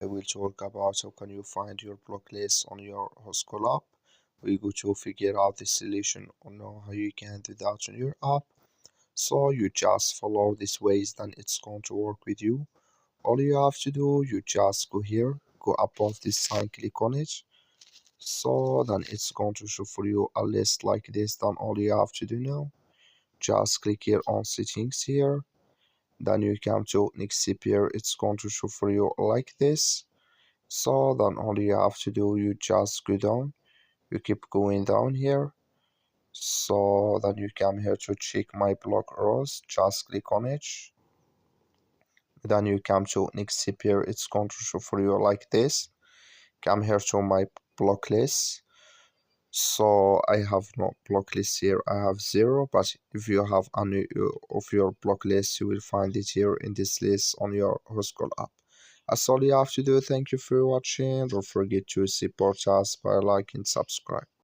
I will talk about how can you find your block list on your Whoscall app. We go to figure out the solution on how you can do that on your app. So you just follow these ways, then it's going to work with you. All you have to do, you just go here, go above this sign, click on it. So then it's going to show for you a list like this. Then all you have to do now, just click here on settings here. Then you come to next step here, it's going to show for you like this. So then all you have to do, you just go down, you keep going down here. So then you come here to check my block rows, just click on it. Then you come to next step here, it's going to show for you like this. Come here to my block list. So I have no block list here, I have 0, but if you have any of your block list, you will find it here in this list on your Whoscall app. That's all you have to do. Thank you for watching. Don't forget to support us by liking and subscribe.